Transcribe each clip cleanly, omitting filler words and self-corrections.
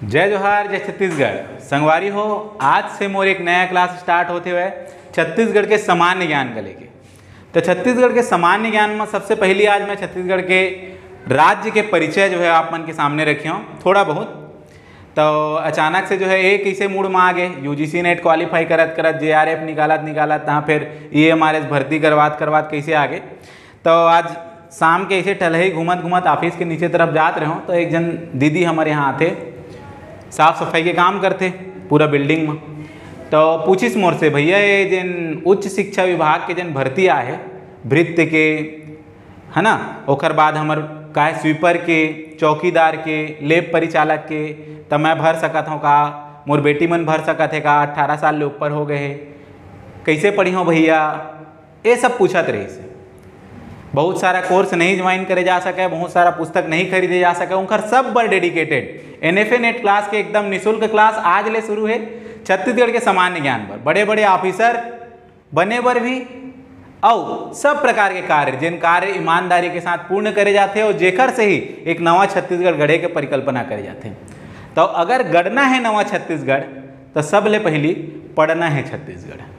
जय जोहार, जय छत्तीसगढ़। संगवारी हो, आज से मोर एक नया क्लास स्टार्ट होते हुए छत्तीसगढ़ के सामान्य ज्ञान का लेके। तो छत्तीसगढ़ के सामान्य ज्ञान में सबसे पहली आज मैं छत्तीसगढ़ के राज्य के परिचय जो है आप मन के सामने रखे हूँ थोड़ा बहुत। तो अचानक से जो है एक ऐसे मूड में आ गए, यूजीसी नेट क्वालिफाई करत करत जेआरएफ निकालत तहाँ फिर ईएमआरएस भर्ती करवात कैसे आ गए। तो आज शाम के ऐसे टलही घूमत ऑफिस के नीचे तरफ जात रहे हूँ तो एक जन दीदी हमारे यहाँ आते, साफ सफाई के काम करते पूरा बिल्डिंग में। तो पूछिस मोर से, भैया ये जिन उच्च शिक्षा विभाग के जिन भर्ती आए भृत्य के है ना, ओकर बाद हमर का स्वीपर के, चौकीदार के, लेब परिचालक के, तो मैं भर सकत हूँ का, मोर बेटी मन भर सकत है का, 18 साल ले ऊपर हो गए है, कैसे पढ़ी हो भैया, ये सब पूछत रही से। बहुत सारा कोर्स नहीं ज्वाइन करे जा सके, बहुत सारा पुस्तक नहीं खरीदे जा सके, उनका सब बर डेडिकेटेड एनएफए नेट क्लास के एकदम निःशुल्क क्लास आज ले शुरू है छत्तीसगढ़ के सामान्य ज्ञान पर। बड़े बड़े ऑफिसर बने बर भी और सब प्रकार के कार्य जिन कार्य ईमानदारी के साथ पूर्ण करे जाते और जेकर से ही एक नवा छत्तीसगढ़ गढ़े के परिकल्पना करे जाते। तो अगर गढ़ना है नवा छत्तीसगढ़ तो सब ले पहली पढ़ना है छत्तीसगढ़।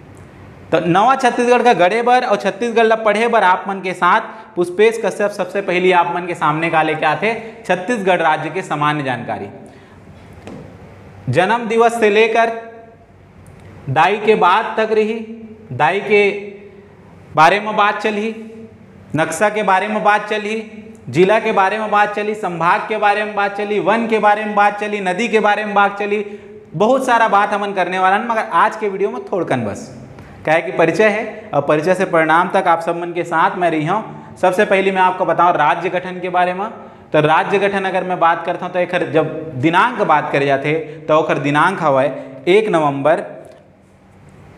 तो नवा छत्तीसगढ़ का गढ़े बर और छत्तीसगढ़ ला पढ़े बर आप मन के साथ पुष्पेश कश्यप सबसे पहली आप मन के सामने का लेके आते छत्तीसगढ़ राज्य के सामान्य जानकारी। जन्म दिवस से लेकर दाई के बाद तक रही, दाई के बारे में बात चली, नक्शा के बारे में बात चली, जिला के बारे में बात चली, संभाग के बारे में बात चली, वन के बारे में बात चली, नदी के बारे में बात चली, बहुत सारा बात हमन करने वाला है। मगर आज के वीडियो में थोड़कन बस क्या है कि परिचय है और परिचय से परिणाम तक आप सब मन के साथ मैं रही हूँ। सबसे पहले मैं आपको बताऊँ राज्य गठन के बारे में। तो राज्य गठन अगर मैं बात करता हूँ तो एक जब दिनांक बात करे जाते तो ओकर दिनांक हवा 1 नवंबर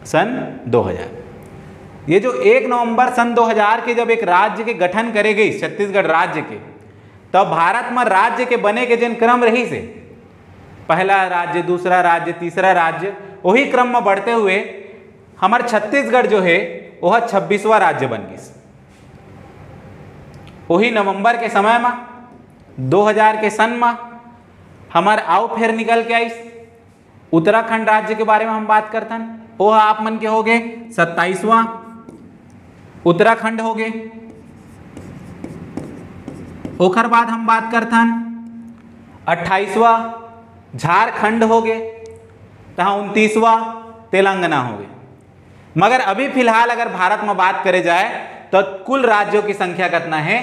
सन 2000। ये जो 1 नवंबर सन 2000 के जब एक राज्य के गठन करे गई छत्तीसगढ़ राज्य के, तब भारत में राज्य के बने के जिन क्रम रही से पहला राज्य, दूसरा राज्य, तीसरा राज्य, वही क्रम में बढ़ते हुए हमार छत्तीसगढ़ जो है वह 26वां राज्य बन गई। वही नवंबर के समय में 2000 के सन में हमार आओ फिर निकल के आई उत्तराखंड राज्य के बारे में हम बात करते हैं। वह आप मन के हो गए 27वां उत्तराखंड हो गए। ओकर बाद हम बात करते हैं 28वां झारखंड हो गए, तहाँ 29वां तेलंगाना हो गए। मगर अभी फिलहाल अगर भारत में बात करे जाए तो कुल राज्यों की संख्या कितना है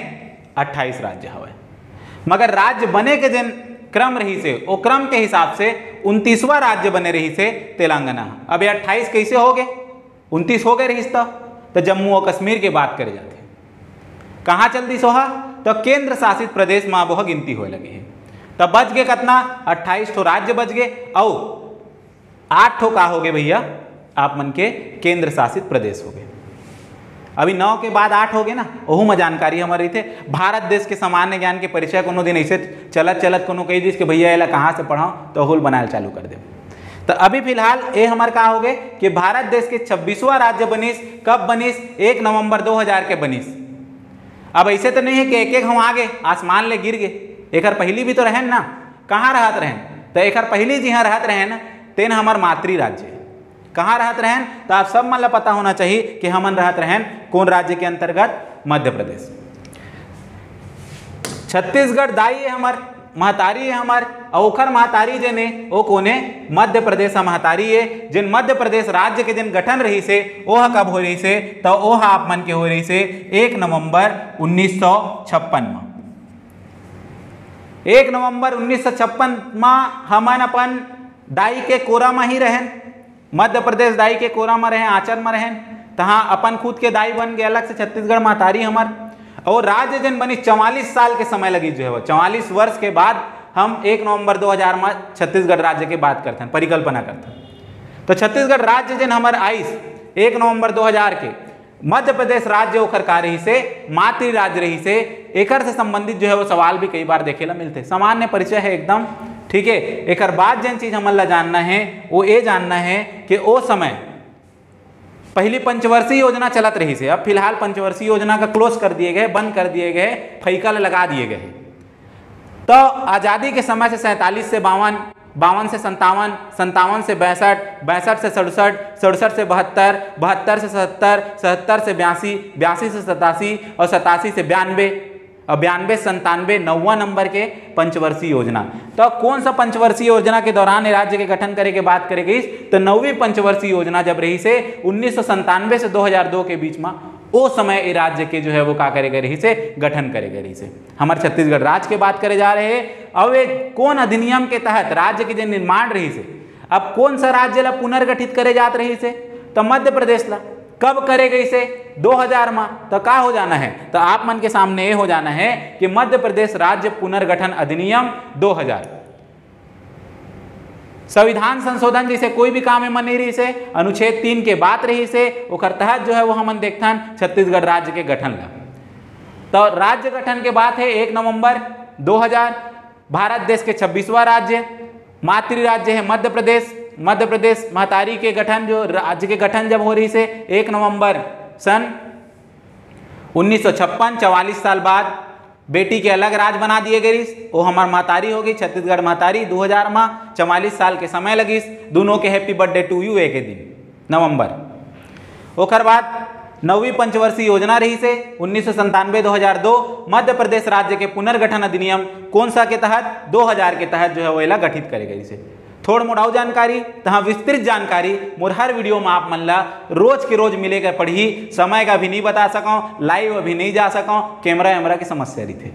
28 राज्य हवे। मगर राज्य बने के जिन क्रम रही से वो क्रम के हिसाब से 29वां राज्य बने रही से तेलंगाना। अब 28 कैसे हो गए, 29 हो गए रही तो जम्मू और कश्मीर की बात करे जाते कहाँ चलती सोहा तो केंद्र शासित प्रदेश में वह गिनती होने लगी है। तब बच गए कितना 28 ठो राज्य बच गए और 8 ठो का हो गए भैया आप मन के केंद्र शासित प्रदेश हो गए। अभी 9 के बाद 8 हो गए ना, ओहू में जानकारी हमारी थे। भारत देश के सामान्य ज्ञान के परिचय कोनो दिन ऐसे चलत कोनो कही दिस कि भैया एला कहाँ से पढ़ाओ तो होल बनाए चालू कर दे। तो अभी फिलहाल ये हमारे कहा हो गए कि भारत देश के 26वां राज्य बनीस। कब बनीस 1 नवंबर 2000 के बनीस। अब ऐसे तो नहीं है कि एक हम आगे आसमान ले गिर गए, एक पहली भी तो रहन ना, कहाँ रहत रहन तो एक पहली जी हाँ रहत रहन तेन हमार मातृ राज्य कहाँ रहत रहन। तो आप सब मन ला पता होना चाहिए कि हमन रहत रहन कौन राज्य के अंतर्गत, मध्य प्रदेश। छत्तीसगढ़ दाई है हमार, महतारी है हमार, ओखर महतारी जने वो कोने मध्य प्रदेश महतारी है। जिन मध्य प्रदेश राज्य के जिन गठन रही से वह कब हो रही से तो वह आप मन के हो रही से 1 नवंबर 1956 में। 1 नवंबर 1956 में हमन अपन दाई के कोरा में ही रहें, मध्य प्रदेश दाई के कोरा में रहें, आंचल में रहें, तहाँ अपन खुद के दाई बन गए अलग से छत्तीसगढ़ महतारी हमार। और राज्य जन बनी 44 साल के समय लगी जो है वो 44 वर्ष के बाद हम 1 नवंबर 2000 में छत्तीसगढ़ राज्य की बात करते हैं, परिकल्पना करते हैं। तो छत्तीसगढ़ राज्य जन हमार आइस 1 नवंबर 2000 के मध्य प्रदेश राज्य ओखर का रही से मातृ राज्य रही से। एकर से संबंधित जो है वो सवाल भी कई बार देखे ला मिलते। सामान्य परिचय है एकदम, ठीक है। एक बाद जन चीज हमन ला जानना है वो ये जानना है कि वो समय पहली पंचवर्षीय योजना चलत रही से। अब फिलहाल पंचवर्षीय योजना का क्लोज कर दिए गए, बंद कर दिए गए, फैका लगा दिए गए। तो आज़ादी के समय से 47 से 52 52 से 57, 57 से 62, 62 से 67, 67 से 72, 72 से 77, 77 से 82, 82 से 87 और 87 से 92 और 92 से 97, 9वां नंबर के पंचवर्षीय योजना। तो कौन सा पंचवर्षीय योजना के दौरान राज्य के गठन करे के बात करेगी तो 9वीं पंचवर्षीय योजना जब रही से 1997 से 2002 के बीच में, वो समय राज्य के जो है वो का करेगा रही से गठन करेगा रही से। हमारे छत्तीसगढ़ राज्य के बात करे जा रहे हैं। अब एक कौन अधिनियम के तहत राज्य के जो निर्माण रही से, अब कौन सा राज्य ला पुनर्गठित करे जात रही से तो मध्य प्रदेश ला। कब करे गई से 2000 में। तो का हो जाना है तो आप मन के सामने ये हो जाना है कि मध्य प्रदेश राज्य पुनर्गठन अधिनियम 2000। संविधान संशोधन जैसे कोई भी काम में नहीं रही से, अनुच्छेद 3 के बात रही से ओकर तहत जो है वो हमन देखथन छत्तीसगढ़ राज्य के गठन ला। तो राज्य गठन के बात है 1 नवंबर 2000। भारत देश के 26वां राज्य, मातृ राज्य है मध्य प्रदेश। मध्य प्रदेश महतारी के गठन जो राज्य के गठन जब हो रही से 1 नवंबर सन 1956, 44 साल बाद बेटी के अलग राज्य बना दिए गई। वो हमार महतारी हो गई छत्तीसगढ़ महतारी 2000 में, 44 साल के समय लगी। दोनों के हैप्पी बर्थडे टू यू एक दिन नवंबर। ओकर बाद 9वीं पंचवर्षीय योजना रही से 1997-2002 मध्य प्रदेश राज्य के पुनर्गठन अधिनियम कौन सा के तहत 2000 के तहत जो है वो गठित करे गई से। थोड़ मोड़ाऊ जानकारी तहाँ विस्तृत जानकारी मोर हर वीडियो में आप मन ला रोज के रोज मिलेगा पढ़ी। समय का भी नहीं बता सकूँ, लाइव अभी नहीं जा सकूँ, कैमरा की समस्या रही थे।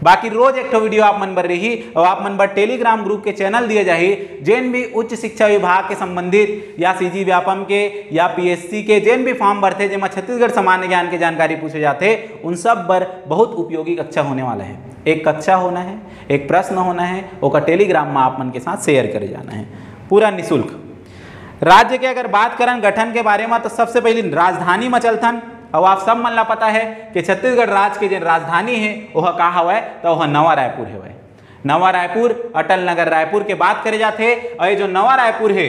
बाकी रोज एक वीडियो आप मन बर रही और आप मन बर टेलीग्राम ग्रुप के चैनल दिए जाही। जिन भी उच्च शिक्षा विभाग के संबंधित या सीजी व्यापम के या पीएससी के जिन भी फॉर्म भरते जिसमें छत्तीसगढ़ सामान्य ज्ञान के जानकारी पूछे जाते, उन सब पर बहुत उपयोगी कक्षा होने वाला है। एक कक्षा होना है, एक प्रश्न होना है, वो टेलीग्राम में आप मन के साथ शेयर करे जाना है पूरा निःशुल्क। राज्य के अगर बात करें गठन के बारे में तो सबसे पहले राजधानी में चलथन। अब आप सब मन ला पता है कि छत्तीसगढ़ राज्य की जो राजधानी है वह का हवै तो वह नवा रायपुर है। नवा रायपुर अटल नगर रायपुर के बात करे जाते। और ये जो नवा रायपुर है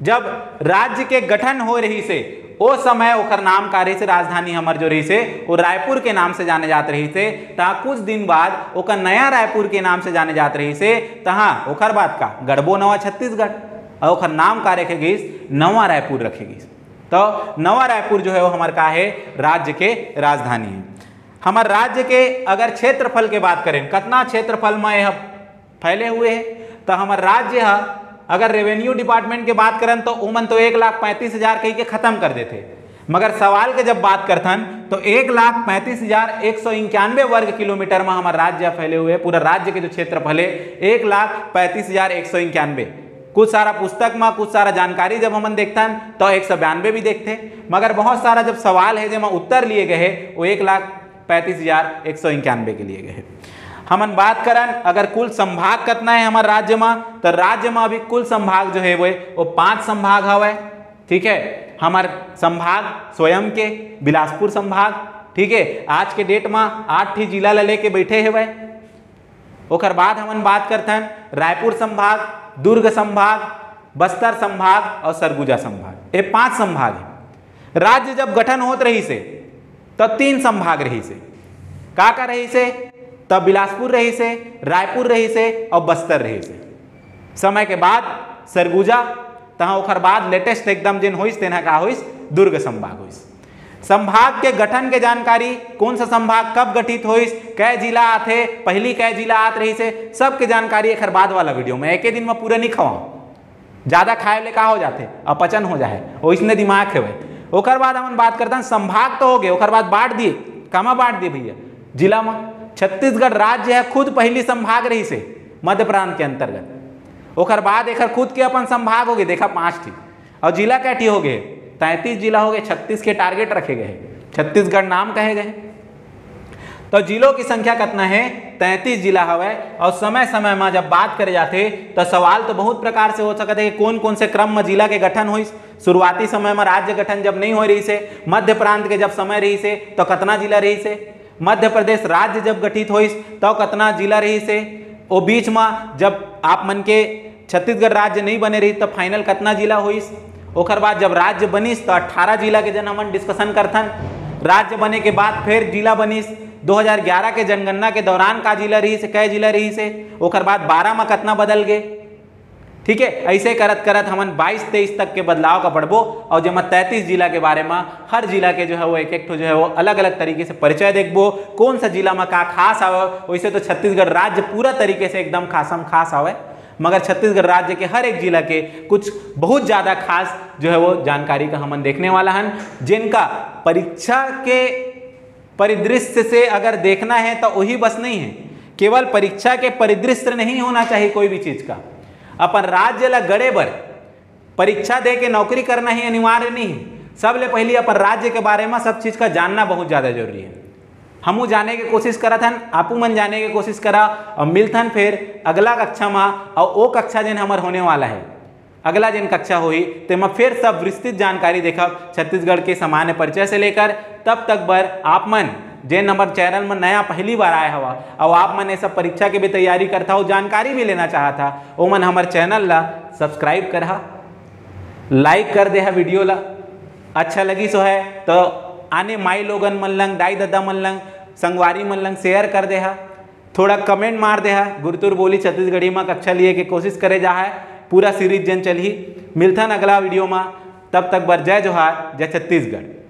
जब राज्य के गठन हो रही से वो समय ओकर नाम का रही से राजधानी हमर जो रही से वो रायपुर के नाम से जाने जात रही से। तहाँ कुछ दिन बाद ओकर नया रायपुर के नाम से जाने जात रही से। तहाँ ओकर बाद का गढ़बो नवा छत्तीसगढ़ और ओकर नाम का रखे गई नवा रायपुर रखे गई। तो नवा रायपुर जो है वो हमारे का है राज्य के राजधानी है। हमारे राज्य के अगर क्षेत्रफल के बात करें कितना क्षेत्रफल में यह फैले हुए हैं तो हमारे राज्य है अगर रेवेन्यू डिपार्टमेंट के बात करें तो उमन तो 1,35,000 कही के खत्म कर देते। मगर सवाल के जब बात करथन तो 1,35,191 वर्ग किलोमीटर में हमारे राज्य फैले हुए। पूरा राज्य के जो क्षेत्रफल है 1,35,191। कुछ सारा पुस्तक में कुछ सारा जानकारी जब हम देखते हैं तो 192 भी देखते, मगर बहुत सारा जब सवाल है जब उत्तर लिए गए हैं वो 1,35,191 के लिए गए हैं। हमन बात करें अगर कुल संभाग कितना है हमारे राज्य में तो राज्य में अभी कुल संभाग जो है वो 5 संभाग हवे। ठीक है, हमारे संभाग स्वयं के बिलासपुर संभाग। ठीक है, आज के डेट में 8 जिला ला लेके बैठे हुए। ओकर बाद हमन बात करते हैं रायपुर संभाग, दुर्ग संभाग, बस्तर संभाग और सरगुजा संभाग। ये 5 संभाग है। राज्य जब गठन होत रही से तो 3 संभाग रही से का रही से तब बिलासपुर रही से, रायपुर रही से और बस्तर रही से। समय के बाद सरगुजा तहाँ ओकर बाद लेटेस्ट एकदम जिन होइस तेना का होइस दुर्ग संभाग होइस। संभाग के गठन के जानकारी कौन सा संभाग कब गठित होइस, कै जिला आते, पहली कै जिला आत रही से, सबके जानकारी एक बाद वाला वीडियो में एक दिन में पूरा नहीं खवाऊं। ज्यादा खाए ले का हो जाते अपचन हो जाए वो इसने दिमाग है। ओकर बाद हम बात करते हैं संभाग तो हो गए, ओकर बाद बांट दिए। कमा बांट दिए भैया जिला में। छत्तीसगढ़ राज्य है खुद पहली संभाग रही से मध्य प्रांत के अंतर्गत। ओकर बाद एक खुद के अपन संभाग हो गए, देखा 5 ठी और जिला कैटी हो गए 33 जिला हो गए। 36 के टारगेट रखे गए, छत्तीसगढ़ नाम कहे गए। तो जिलों की संख्या कितना है 33 जिला हवे। और समय समय में जब बात करे जाते तो सवाल तो बहुत प्रकार से हो सकते हैं कि कौन कौन से क्रम में जिला के गठन हुई। शुरुआती समय में राज्य गठन जब नहीं हो रही से, मध्य प्रांत के जब समय रही से तो कितना जिला रही से, मध्य प्रदेश राज्य जब गठित हुई तो कितना जिला रही से, और बीच में जब आप मन के छत्तीसगढ़ राज्य नहीं बने रही तो फाइनल कितना जिला हुई। ओकर बाद जब राज्य बनिस तो 18 जिला के जन हमन डिस्कशन करथन। राज्य बने के बाद फिर जिला बनिस 2011 के जनगणना के दौरान का जिला रही से, कै जिला रही से। ओकर बाद 12 में कितना बदल गए, ठीक है। ऐसे करत करत हमन 22-23 तक के बदलाव का पढ़बो और जब 33 जिला के बारे में हर जिला के जो है वो एक एक जो है वो अलग अलग तरीके से परिचय देखबो, कौन सा जिला में का खास आवे। वैसे तो छत्तीसगढ़ राज्य पूरा तरीके से एकदम खासम खास आवे, मगर छत्तीसगढ़ राज्य के हर एक जिला के कुछ बहुत ज़्यादा खास जो है वो जानकारी का हमन देखने वाला हन, जिनका परीक्षा के परिदृश्य से अगर देखना है तो वही बस नहीं है, केवल परीक्षा के परिदृश्य नहीं होना चाहिए कोई भी चीज़ का। अपन राज्य ला गड़े बर परीक्षा दे के नौकरी करना ही अनिवार्य नहीं है। सबले पहले अपन राज्य के बारे में सब चीज़ का जानना बहुत ज़्यादा जरूरी है। हमू जाने की कोशिश करत हन, आपू मन जाने की कोशिश करा और मिलथन फिर अगला कक्षा में। और वो कक्षा जिन हमार होने वाला है, अगला जिन कक्षा हुई तो मैं फिर सब विस्तृत जानकारी देखब छत्तीसगढ़ के सामान्य परिचय से लेकर। तब तक बर आप मन जे नंबर चैनल में नया पहली बार आया हवा और आप मन ये सब परीक्षा की भी तैयारी करता हो, जानकारी भी लेना चाहता, वो मन हमारे चैनल ला सब्सक्राइब करहा, लाइक कर दे है वीडियो ला। अच्छा लगी सो है तो आने माई लोगन मन लंग, दाई दादा मन लंग, संगवारी मन लंग शेयर कर दे है, थोड़ा कमेंट मार दे है। गुरुतुर बोली छत्तीसगढ़ी में कक्षा लिए के कोशिश करे जा है, पूरा सीरीज जन चल ही। मिलथन अगला वीडियो में, तब तक बर जय जोहार, जय छत्तीसगढ़।